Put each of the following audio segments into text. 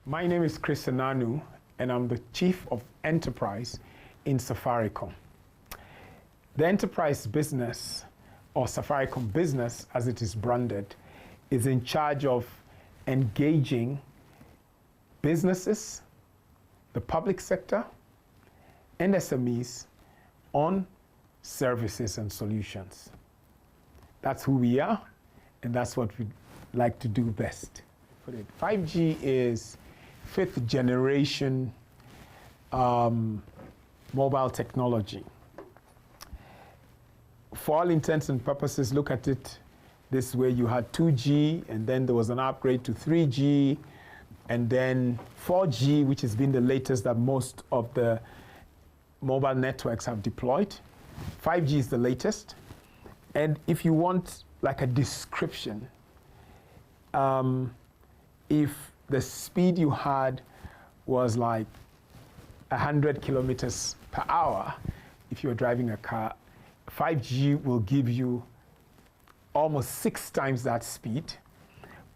My name is Kris Senanu, and I'm the Chief of Enterprise in Safaricom. The enterprise business, or Safaricom business as it is branded, is in charge of engaging businesses, the public sector, and SMEs on services and solutions. That's who we are, and that's what we like to do best. 5G is fifth generation mobile technology. For all intents and purposes, look at it this way. You had 2G, and then there was an upgrade to 3G, and then 4G, which has been the latest that most of the mobile networks have deployed. 5G is the latest. And if you want like a description, if the speed you had was like 100 kilometers per hour, if you're driving a car, 5G will give you almost 6 times that speed.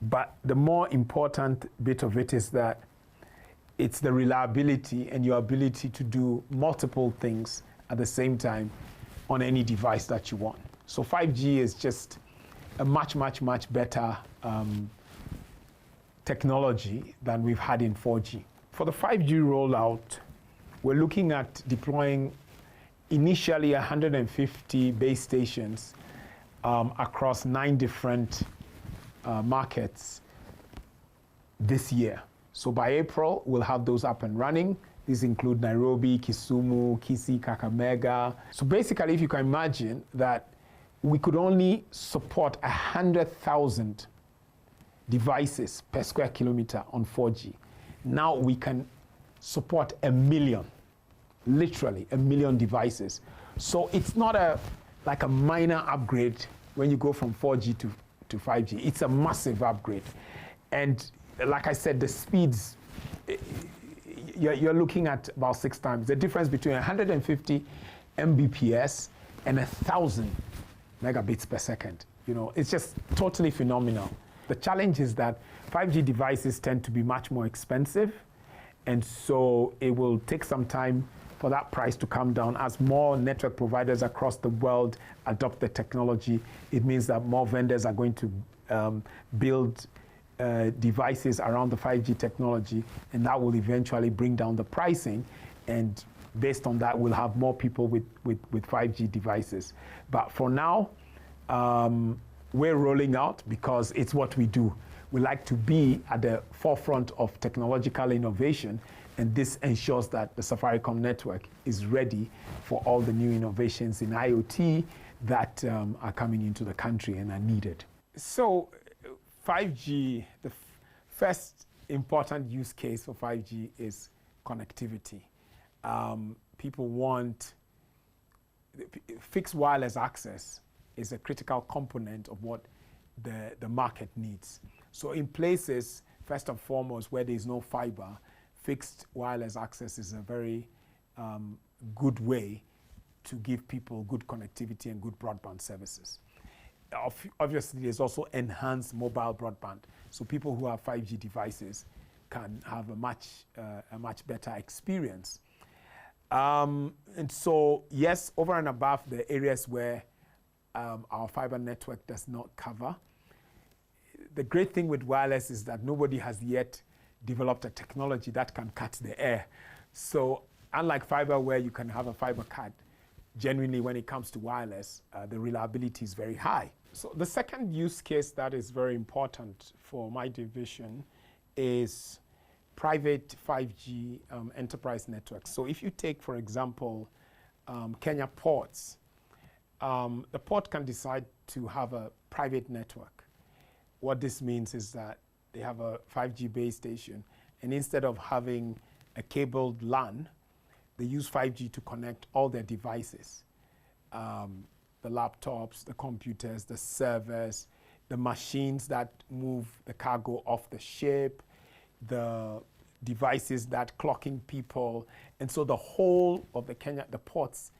But the more important bit of it is that it's the reliability and your ability to do multiple things at the same time on any device that you want. So 5G is just a much better technology than we've had in 4G. For the 5G rollout, we're looking at deploying initially 150 base stations across 9 different markets this year. So by April, we'll have those up and running. These include Nairobi, Kisumu, Kisii, Kakamega. So basically, if you can imagine that we could only support 100,000 devices per square kilometer on 4G. Now we can support 1 million, literally 1 million devices. So it's not like a minor upgrade when you go from 4G to 5G. It's a massive upgrade. And like I said, the speeds, you're looking at about 6 times. The difference between 150 Mbps and 1,000 megabits per second. You know, it's just totally phenomenal. The challenge is that 5G devices tend to be much more expensive, and so it will take some time for that price to come down. As more network providers across the world adopt the technology, it means that more vendors are going to build devices around the 5G technology, and that will eventually bring down the pricing, and based on that, we'll have more people with 5G devices. But for now, we're rolling out because it's what we do. We like to be at the forefront of technological innovation, and this ensures that the Safaricom network is ready for all the new innovations in IoT that are coming into the country and are needed. So 5G, the first important use case for 5G is connectivity. People want fixed wireless access is a critical component of what the market needs. So in places, first and foremost, where there's no fiber, fixed wireless access is a very good way to give people good connectivity and good broadband services. Obviously, there's also enhanced mobile broadband. So people who have 5G devices can have a much better experience. And so, yes, over and above the areas where our fiber network does not cover, the great thing with wireless is that nobody has yet developed a technology that can cut the air. So unlike fiber, where you can have a fiber cut, genuinely when it comes to wireless, the reliability is very high. So the second use case that is very important for my division is private 5G enterprise networks. So if you take, for example, Kenya ports, the port can decide to have a private network. What this means is that they have a 5G base station, and instead of having a cabled LAN, they use 5G to connect all their devices. The laptops, the computers, the servers, the machines that move the cargo off the ship, the devices that clocking people. And so the whole of the ports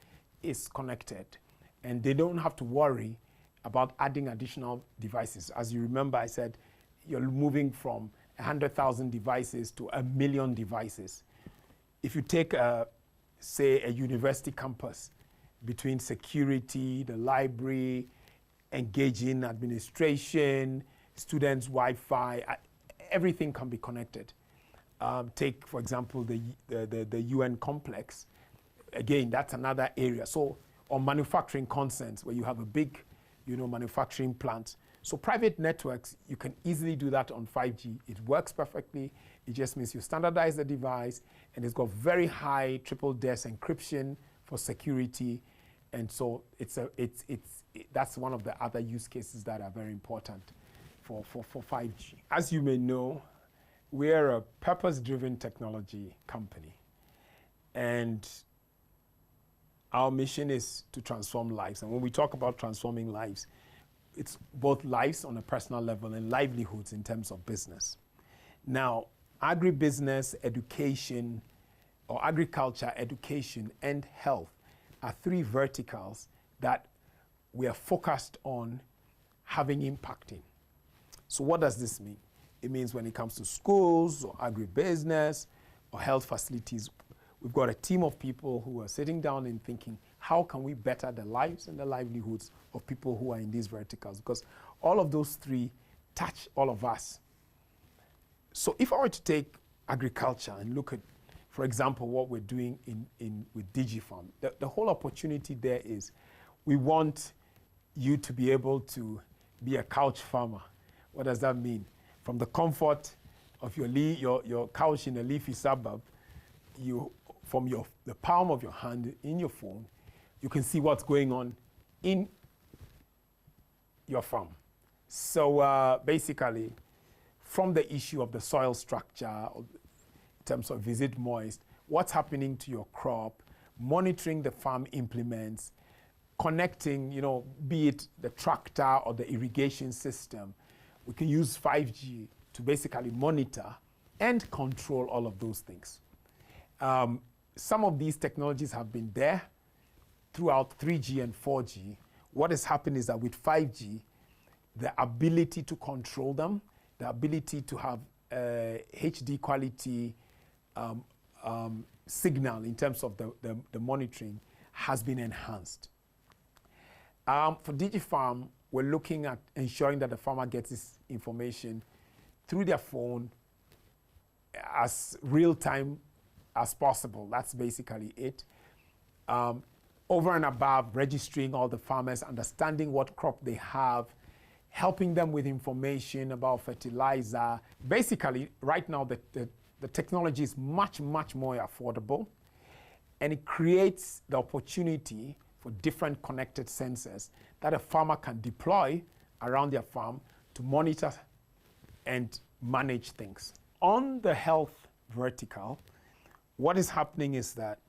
is connected, and they don't have to worry about adding additional devices. As you remember, I said you're moving from 100,000 devices to 1 million devices. If you take, say, a university campus, between security, the library, engaging administration, students' Wi-Fi, everything can be connected. Take, for example, the UN complex. Again, that's another area. So, or manufacturing concerns, where you have a big, manufacturing plant. So private networks, you can easily do that on 5G. It works perfectly. It just means you standardize the device, and it's got very high triple-DES encryption for security. And so that's one of the other use cases that are very important for 5G. As you may know, we're a purpose-driven technology company. And our mission is to transform lives. And when we talk about transforming lives, it's both lives on a personal level and livelihoods in terms of business. Now, agribusiness, education, or agriculture, education, and health are three verticals that we are focused on having impact in. So what does this mean? It means when it comes to schools or agribusiness or health facilities, we've got a team of people who are sitting down and thinking, how can we better the lives and the livelihoods of people who are in these verticals? Because all of those three touch all of us. So if I were to take agriculture and look at, for example, what we're doing with DigiFarm, the whole opportunity there is we want you to be able to be a couch farmer. What does that mean? From the comfort of your couch in a leafy suburb, from the palm of your hand in your phone, you can see what's going on in your farm. So basically, from the issue of the soil structure, in terms of is it moist, what's happening to your crop, monitoring the farm implements, connecting, be it the tractor or the irrigation system. We can use 5G to basically monitor and control all of those things. Some of these technologies have been there throughout 3G and 4G. What has happened is that with 5G, the ability to control them, the ability to have HD quality signal in terms of the monitoring has been enhanced. For DigiFarm, we're looking at ensuring that the farmer gets this information through their phone as real time as possible. That's basically it. Over and above registering all the farmers, understanding what crop they have, helping them with information about fertilizer. Basically, right now, the technology is much, much more affordable, and it creates the opportunity for different connected sensors that a farmer can deploy around their farm to monitor and manage things. On the health vertical, what is happening is that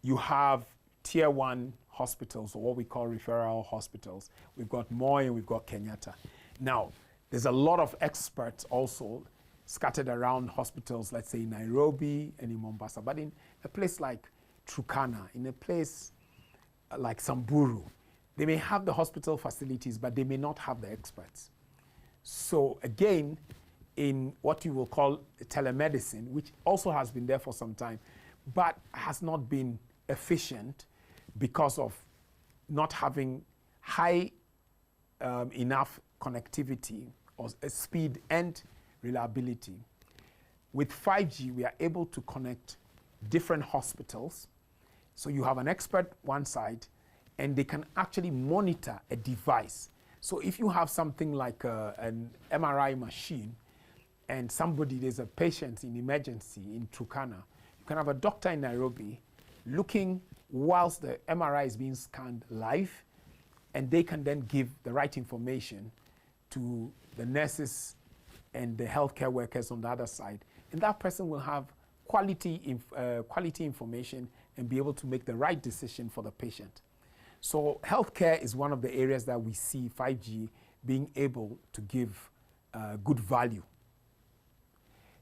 you have tier 1 hospitals, or what we call referral hospitals. We've got Moi and we've got Kenyatta. Now, there's a lot of experts also scattered around hospitals, let's say in Nairobi and in Mombasa, but in a place like Turkana, in a place like Samburu, they may have the hospital facilities, but they may not have the experts. So again, in what you will call telemedicine, which also has been there for some time, but has not been efficient because of not having high enough connectivity or speed and reliability. With 5G, we are able to connect different hospitals. So you have an expert one side, and they can actually monitor a device. So if you have something like an MRI machine, and there's a patient in emergency in Turkana, you can have a doctor in Nairobi looking whilst the MRI is being scanned live, and they can then give the right information to the nurses and the healthcare workers on the other side. And that person will have quality information and be able to make the right decision for the patient. So healthcare is one of the areas that we see 5G being able to give good value.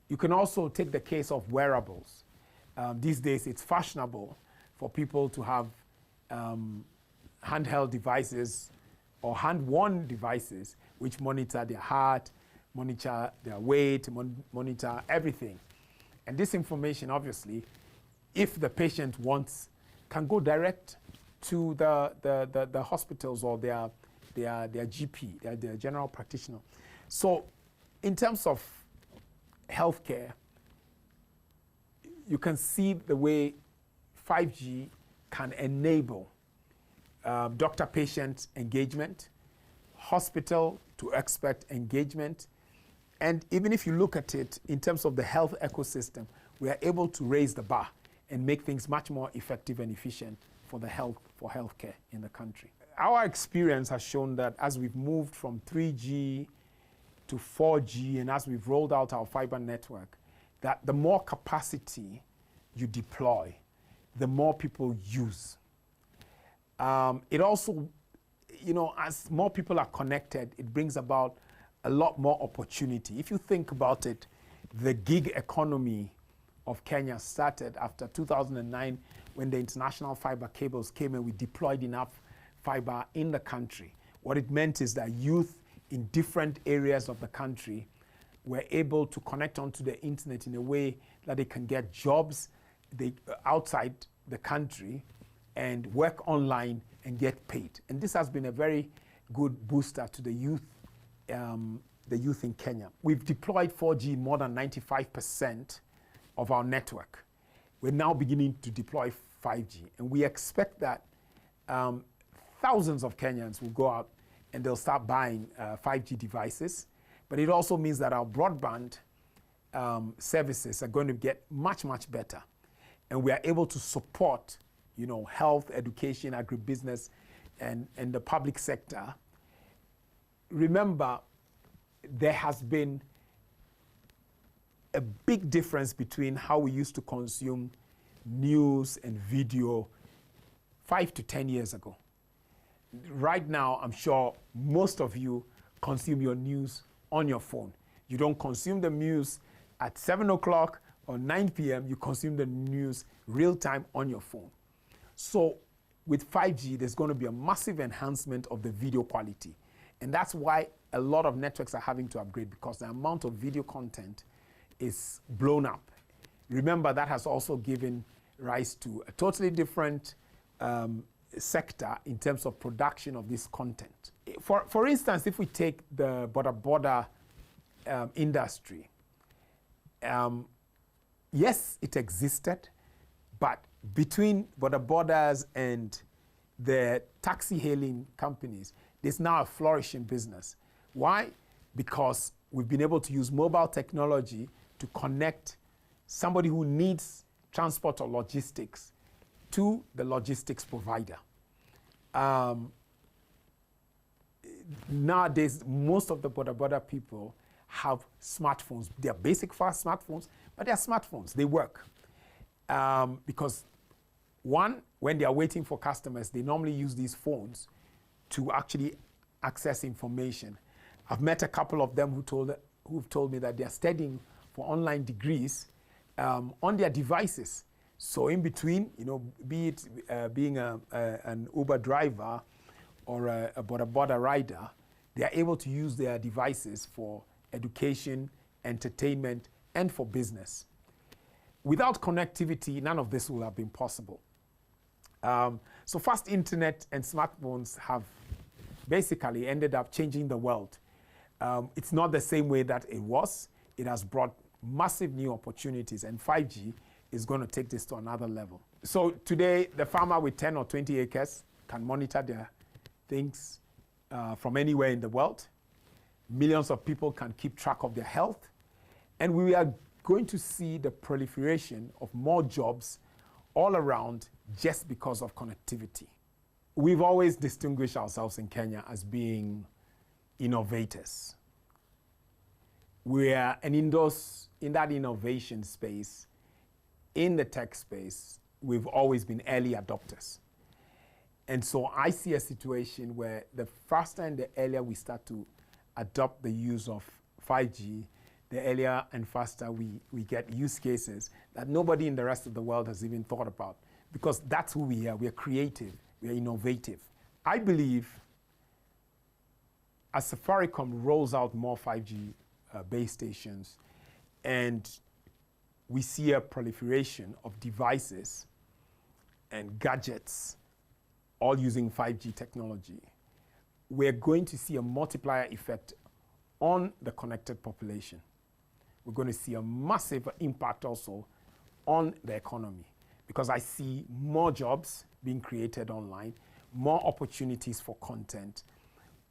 You can also take the case of wearables. These days, it's fashionable for people to have handheld devices or hand-worn devices which monitor their heart, monitor their weight, monitor everything. And this information, obviously, if the patient wants, can go direct to the hospitals or their GP, their general practitioner. So in terms of healthcare, you can see the way 5G can enable doctor-patient engagement, hospital to expert engagement, and even if you look at it in terms of the health ecosystem, we are able to raise the bar and make things much more effective and efficient for healthcare in the country. Our experience has shown that as we've moved from 3G to 4G and as we've rolled out our fiber network, that the more capacity you deploy, the more people use. It also, as more people are connected, it brings about a lot more opportunity. If you think about it, the gig economy of Kenya started after 2009 when the international fiber cables came and we deployed enough fiber in the country. What it meant is that youth in different areas of the country were able to connect onto the internet in a way that they can get jobs outside the country and work online and get paid. And this has been a very good booster to the youth in Kenya. We've deployed 4G more than 95% of our network. We're now beginning to deploy 5G, and we expect that thousands of Kenyans will go out and they'll start buying 5G devices. But it also means that our broadband services are going to get much, much better. And we are able to support, health, education, agribusiness, and the public sector. Remember, there has been a big difference between how we used to consume news and video 5 to 10 years ago. Right now, I'm sure most of you consume your news on your phone. You don't consume the news at 7 o'clock or 9 p.m., you consume the news real time on your phone. So with 5G, there's going to be a massive enhancement of the video quality. And that's why a lot of networks are having to upgrade, because the amount of video content is blown up. Remember, that has also given rise to a totally different sector in terms of production of this content. For instance, if we take the border industry, yes, it existed, but between borders and the taxi hailing companies, there's now a flourishing business. Why? Because we've been able to use mobile technology to connect somebody who needs transport or logistics to the logistics provider. Nowadays, most of the border people have smartphones. They're basic fast smartphones, but they're smartphones. They work. Because one, when they are waiting for customers, they normally use these phones to actually access information. I've met a couple of them who've told me that they're studying for online degrees on their devices. So in between, be it being an Uber driver or a border rider, they are able to use their devices for education, entertainment, and for business. Without connectivity, none of this would have been possible. So fast internet and smartphones have basically ended up changing the world. It's not the same way that it was. It has brought massive new opportunities, and 5G is going to take this to another level. So today, the farmer with 10 or 20 acres can monitor their things from anywhere in the world. Millions of people can keep track of their health. And we are going to see the proliferation of more jobs all around just because of connectivity. We've always distinguished ourselves in Kenya as being innovators. And in that innovation space, in the tech space, we've always been early adopters. And so I see a situation where the faster and the earlier we start to adopt the use of 5G, the earlier and faster we get use cases that nobody in the rest of the world has even thought about. Because that's who we are. We are creative. We are innovative. I believe as Safaricom rolls out more 5G base stations, and we see a proliferation of devices and gadgets all using 5G technology, we're going to see a multiplier effect on the connected population. We're going to see a massive impact also on the economy, because I see more jobs being created online, more opportunities for content,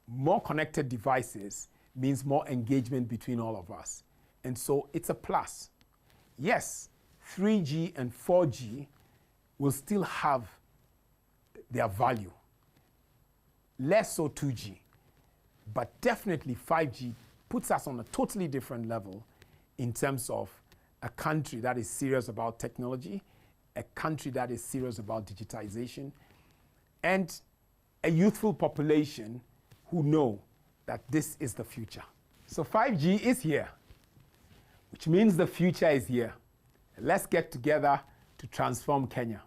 more connected devices means more engagement between all of us. And so it's a plus. Yes, 3G and 4G will still have their value. Less so 2G, but definitely 5G puts us on a totally different level in terms of a country that is serious about technology, a country that is serious about digitization, and a youthful population who know that this is the future. So 5G is here, which means the future is here. Let's get together to transform Kenya.